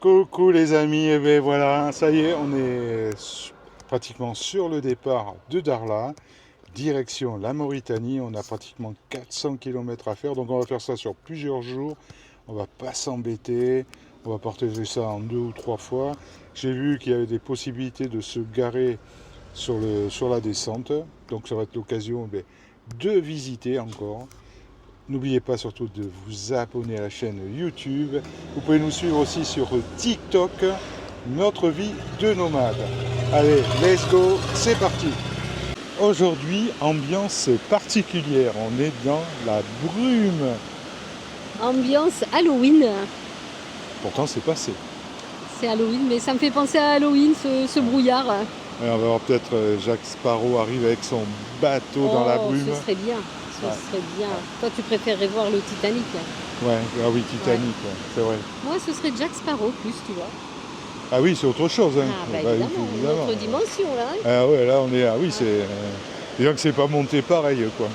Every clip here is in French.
Coucou les amis, et bien voilà, ça y est, on est pratiquement sur le départ de Darla, direction la Mauritanie. On a pratiquement 400 km à faire, donc on va faire ça sur plusieurs jours. On va pas s'embêter, on va partager ça en 2 ou 3 fois. J'ai vu qu'il y avait des possibilités de se garer sur la descente, donc ça va être l'occasion de visiter encore. N'oubliez pas surtout de vous abonner à la chaîne YouTube. Vous pouvez nous suivre aussi sur TikTok, notre vie de nomade. Allez, let's go, c'est parti. Aujourd'hui, ambiance particulière. On est dans la brume. Ambiance Halloween. Pourtant, c'est passé. C'est Halloween, mais ça me fait penser à Halloween, ce brouillard. Et on va voir peut-être Jacques Sparrow arrive avec son bateau dans la brume. Ce serait bien. Ce serait bien. Toi, tu préférerais voir le Titanic. Ouais, ah oui, Titanic, ouais, c'est vrai. Moi, ce serait Jack Sparrow plus, tu vois. Ah oui, c'est autre chose. Hein. Ah, bah évidemment, une autre dimension, là. Hein. Ah ouais, là, on est... Ah oui, c'est... Disons que c'est pas monté pareil, quoi.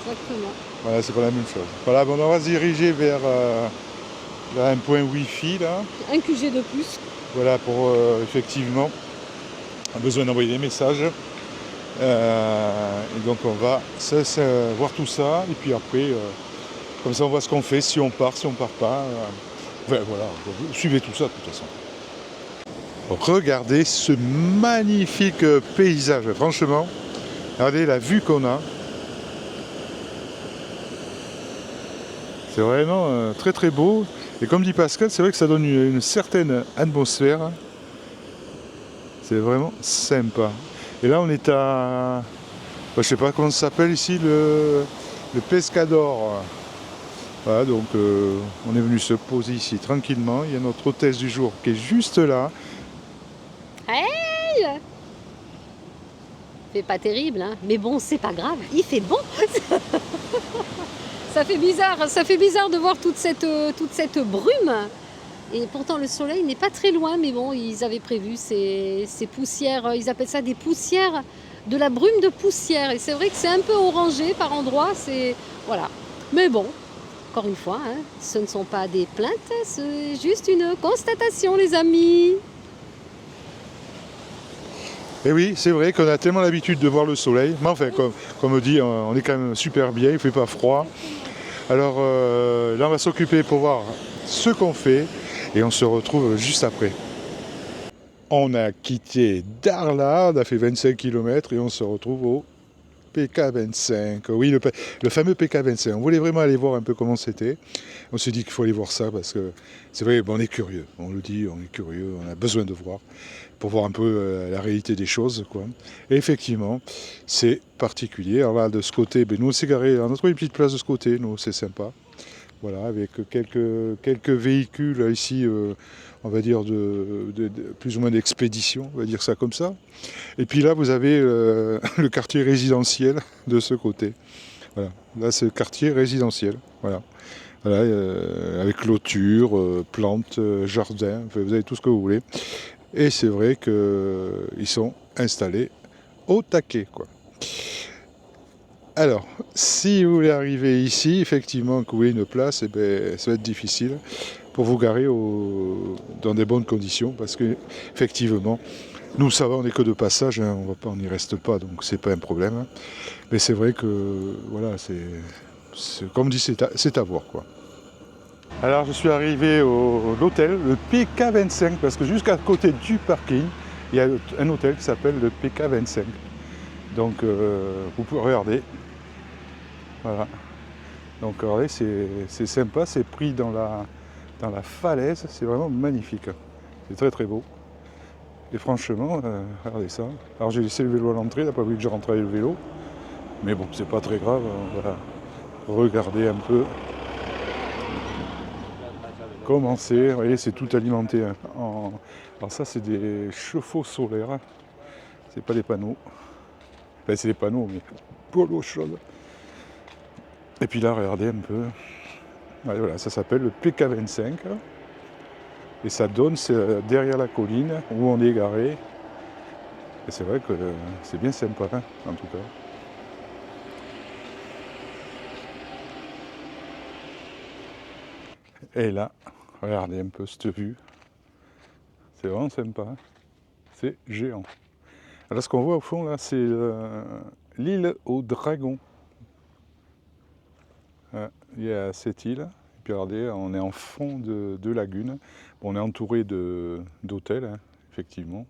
Exactement. Voilà, c'est pas la même chose. Voilà, bon, on va se diriger vers un point Wi-Fi, là. Un QG de plus. Voilà, pour effectivement, on a besoin d'envoyer des messages. Et donc, on va voir tout ça. Et puis après, comme ça, on voit ce qu'on fait, si on part, si on part pas. Enfin, voilà, vous suivez tout ça, de toute façon. Regardez ce magnifique paysage, franchement. Regardez la vue qu'on a. C'est vraiment très très beau. Et comme dit Pascal, c'est vrai que ça donne une certaine atmosphère. C'est vraiment sympa. Et là, on est à... je sais pas comment ça s'appelle ici, le Pescador. Voilà, donc on est venu se poser ici tranquillement. Il y a notre hôtesse du jour qui est juste là. Hey! C'est pas terrible, hein. Mais bon, c'est pas grave. Il fait bon. Ça fait bizarre de voir toute cette brume. Et pourtant le soleil n'est pas très loin, mais bon, ils avaient prévu ces poussières, ils appellent ça des poussières, de la brume de poussière. Et c'est vrai que c'est un peu orangé par endroits, c'est... Voilà. Mais bon, encore une fois, hein, ce ne sont pas des plaintes, c'est juste une constatation, les amis. Et oui, c'est vrai qu'on a tellement l'habitude de voir le soleil. Mais enfin, comme on dit, on est quand même super bien, il ne fait pas froid. Alors là, on va s'occuper pour voir ce qu'on fait et on se retrouve juste après. On a quitté Darla, on a fait 25 km et on se retrouve au PK25. Oui, le fameux PK25. On voulait vraiment aller voir un peu comment c'était. On s'est dit qu'il faut aller voir ça parce que c'est vrai, bon, on est curieux. On le dit, on est curieux, on a besoin de voir pour voir un peu la réalité des choses, quoi. Et effectivement, c'est particulier. Alors là, de ce côté, nous on s'est garé, on a trouvé une petite place de ce côté, nous c'est sympa. Voilà, avec quelques véhicules ici, on va dire de plus ou moins d'expédition, on va dire ça comme ça. Et puis là, vous avez le quartier résidentiel de ce côté. Voilà, là c'est le quartier résidentiel. Voilà. Voilà, avec clôture, plantes, jardin, enfin, vous avez tout ce que vous voulez. Et c'est vrai qu'ils sont installés au taquet, quoi. Alors, si vous voulez arriver ici, effectivement, que vous voulez une place, ça va être difficile pour vous garer dans des bonnes conditions, parce que effectivement, nous ça va, on n'est que de passage, hein, on n'y reste pas, donc c'est pas un problème. Hein. Mais c'est vrai que voilà, comme on dit, c'est à voir, quoi. Alors je suis arrivé à l'hôtel, le PK25, parce que jusqu'à côté du parking, il y a un hôtel qui s'appelle le PK25. Donc vous pouvez regarder. Voilà. Donc regardez, c'est sympa, c'est pris dans la falaise, c'est vraiment magnifique. C'est très très beau. Et franchement, regardez ça. Alors j'ai laissé le vélo à l'entrée, il n'a pas voulu que je rentre avec le vélo. Mais bon, c'est pas très grave, on va regarder un peu. Comment c'est, vous voyez, c'est tout alimenté. Alors ça, c'est des chauffe-eau solaires. C'est pas des panneaux. Enfin, c'est des panneaux, mais pour l'eau chaude. Et puis là, regardez un peu. Voilà, ça s'appelle le PK25. Et ça donne derrière la colline où on est garé. Et c'est vrai que c'est bien sympa, hein, en tout cas. Et là, regardez un peu cette vue. C'est vraiment sympa, hein. C'est géant. Alors ce qu'on voit au fond là, c'est l'île aux dragons. Il y a cette île, et puis regardez, on est en fond de lagune. Bon, on est entouré d'hôtels, hein, effectivement.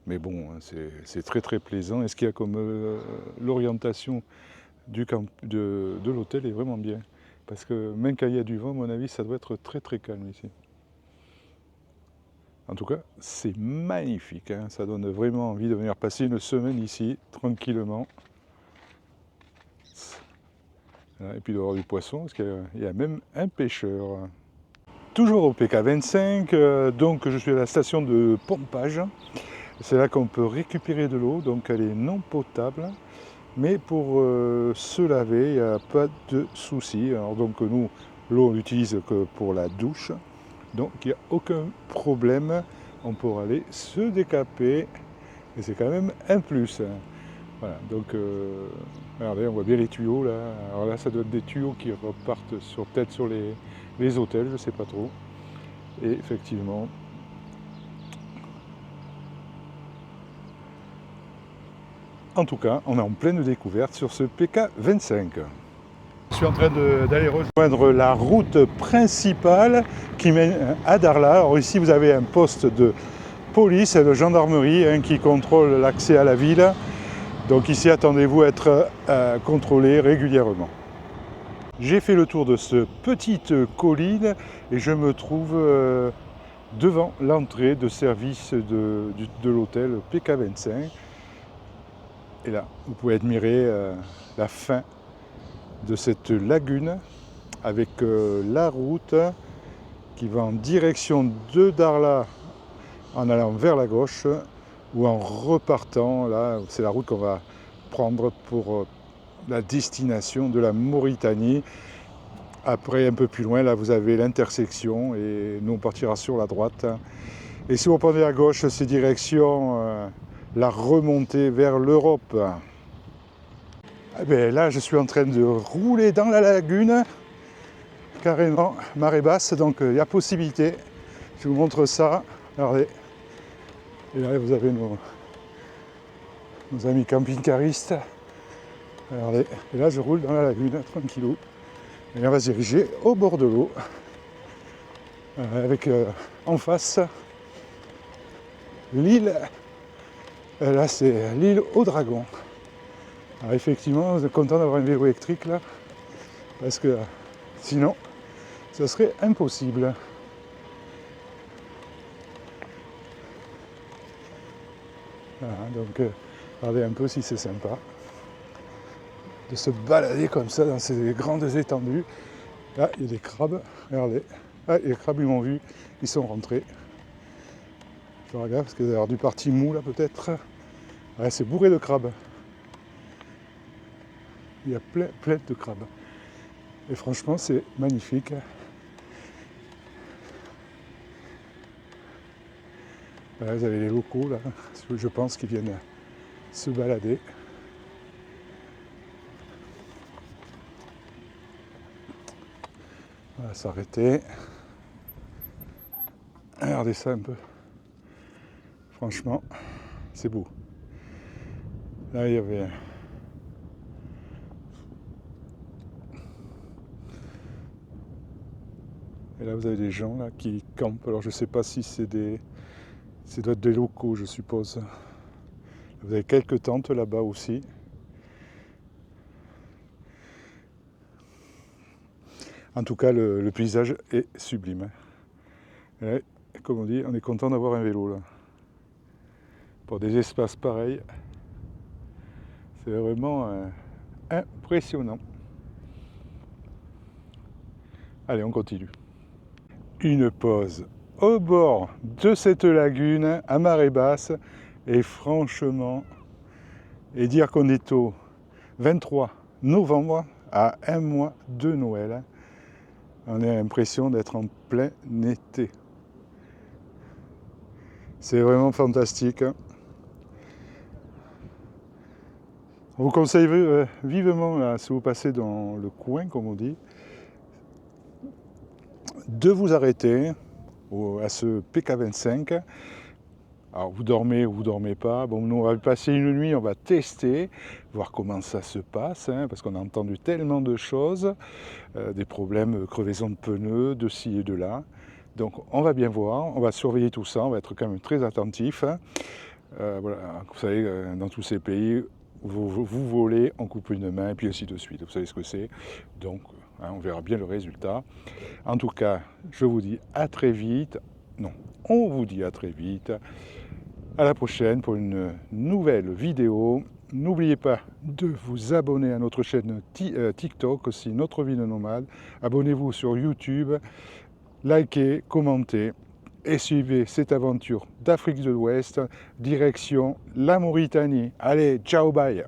Mais bon, c'est très très plaisant. Et ce qu'il y a comme l'orientation de l'hôtel est vraiment bien. Parce que même quand il y a du vent, à mon avis, ça doit être très très calme ici. En tout cas, c'est magnifique, hein. Ça donne vraiment envie de venir passer une semaine ici, tranquillement. Et puis d'avoir du poisson, parce qu'il y a même un pêcheur. Toujours au PK25, donc je suis à la station de pompage. C'est là qu'on peut récupérer de l'eau, donc elle est non potable. Mais pour se laver, il n'y a pas de souci. Alors donc nous, l'eau on l'utilise que pour la douche. Donc il n'y a aucun problème. On pourra aller se décaper. Et c'est quand même un plus. Voilà, donc regardez, on voit bien les tuyaux là. Alors là, ça doit être des tuyaux qui repartent peut-être sur les hôtels, je ne sais pas trop. Et effectivement, en tout cas, on est en pleine découverte sur ce PK25. Je suis en train d'aller rejoindre la route principale qui mène à Darla. Alors ici, vous avez un poste de police et de gendarmerie qui contrôle l'accès à la ville. Donc ici, attendez-vous à être contrôlé régulièrement. J'ai fait le tour de cette petite colline et je me trouve devant l'entrée de service de l'hôtel PK25. Et là, vous pouvez admirer la fin de cette lagune avec la route qui va en direction de Darla en allant vers la gauche ou en repartant. Là, c'est la route qu'on va prendre pour la destination de la Mauritanie. Après, un peu plus loin, là, vous avez l'intersection et nous, on partira sur la droite. Et si vous prenez à gauche, c'est direction la remontée vers l'Europe. Eh bien, là, je suis en train de rouler dans la lagune, carrément, marée basse, donc il y a possibilité. Je vous montre ça. Regardez. Et là, vous avez nos amis camping-caristes. Regardez. Et là, je roule dans la lagune, tranquillou. Et on va se diriger au bord de l'eau, avec en face l'île. Là, c'est l'île aux dragons. Alors effectivement, je suis content d'avoir un vélo électrique là, parce que sinon, ça serait impossible. Voilà, donc regardez un peu si c'est sympa de se balader comme ça dans ces grandes étendues. Là, il y a des crabes, regardez. Ah, les crabes, ils m'ont vu, ils sont rentrés. Je regarde parce qu'il y a du parti mou là peut-être. Ouais, c'est bourré de crabes. Il y a plein de crabes. Et franchement, c'est magnifique. Voilà, vous avez les locaux là, je pense qu'ils viennent se balader. On va s'arrêter. Regardez ça un peu. Franchement, c'est beau. Là, il y avait et là, vous avez des gens là qui campent. Alors, je ne sais pas si c'est ça doit être des locaux, je suppose. Vous avez quelques tentes là-bas aussi. En tout cas, le paysage est sublime. Et, comme on dit, on est content d'avoir un vélo là. Pour des espaces pareils, c'est vraiment impressionnant. Allez, on continue. Une pause au bord de cette lagune à marée basse et franchement, et dire qu'on est au 23 novembre à un mois de Noël, on a l'impression d'être en plein été. C'est vraiment fantastique. On vous conseille vivement, là, si vous passez dans le coin, comme on dit, de vous arrêter à ce PK25 Alors vous dormez ou vous dormez pas. Bon, nous on va passer une nuit, on va tester, voir comment ça se passe, hein, parce qu'on a entendu tellement de choses, des problèmes, crevaison de pneus, de ci et de là. Donc on va bien voir, on va surveiller tout ça, on va être quand même très attentif, hein. Voilà, vous savez, dans tous ces pays, vous volez, on coupe une main, et puis ainsi de suite. Vous savez ce que c'est. Donc, hein, on verra bien le résultat. En tout cas, je vous dis à très vite. Non, on vous dit à très vite. À la prochaine pour une nouvelle vidéo. N'oubliez pas de vous abonner à notre chaîne TikTok aussi, Notre Vie de Nomade. Abonnez-vous sur YouTube, likez, commentez et suivez cette aventure d'Afrique de l'Ouest, direction la Mauritanie. Allez, ciao, bye!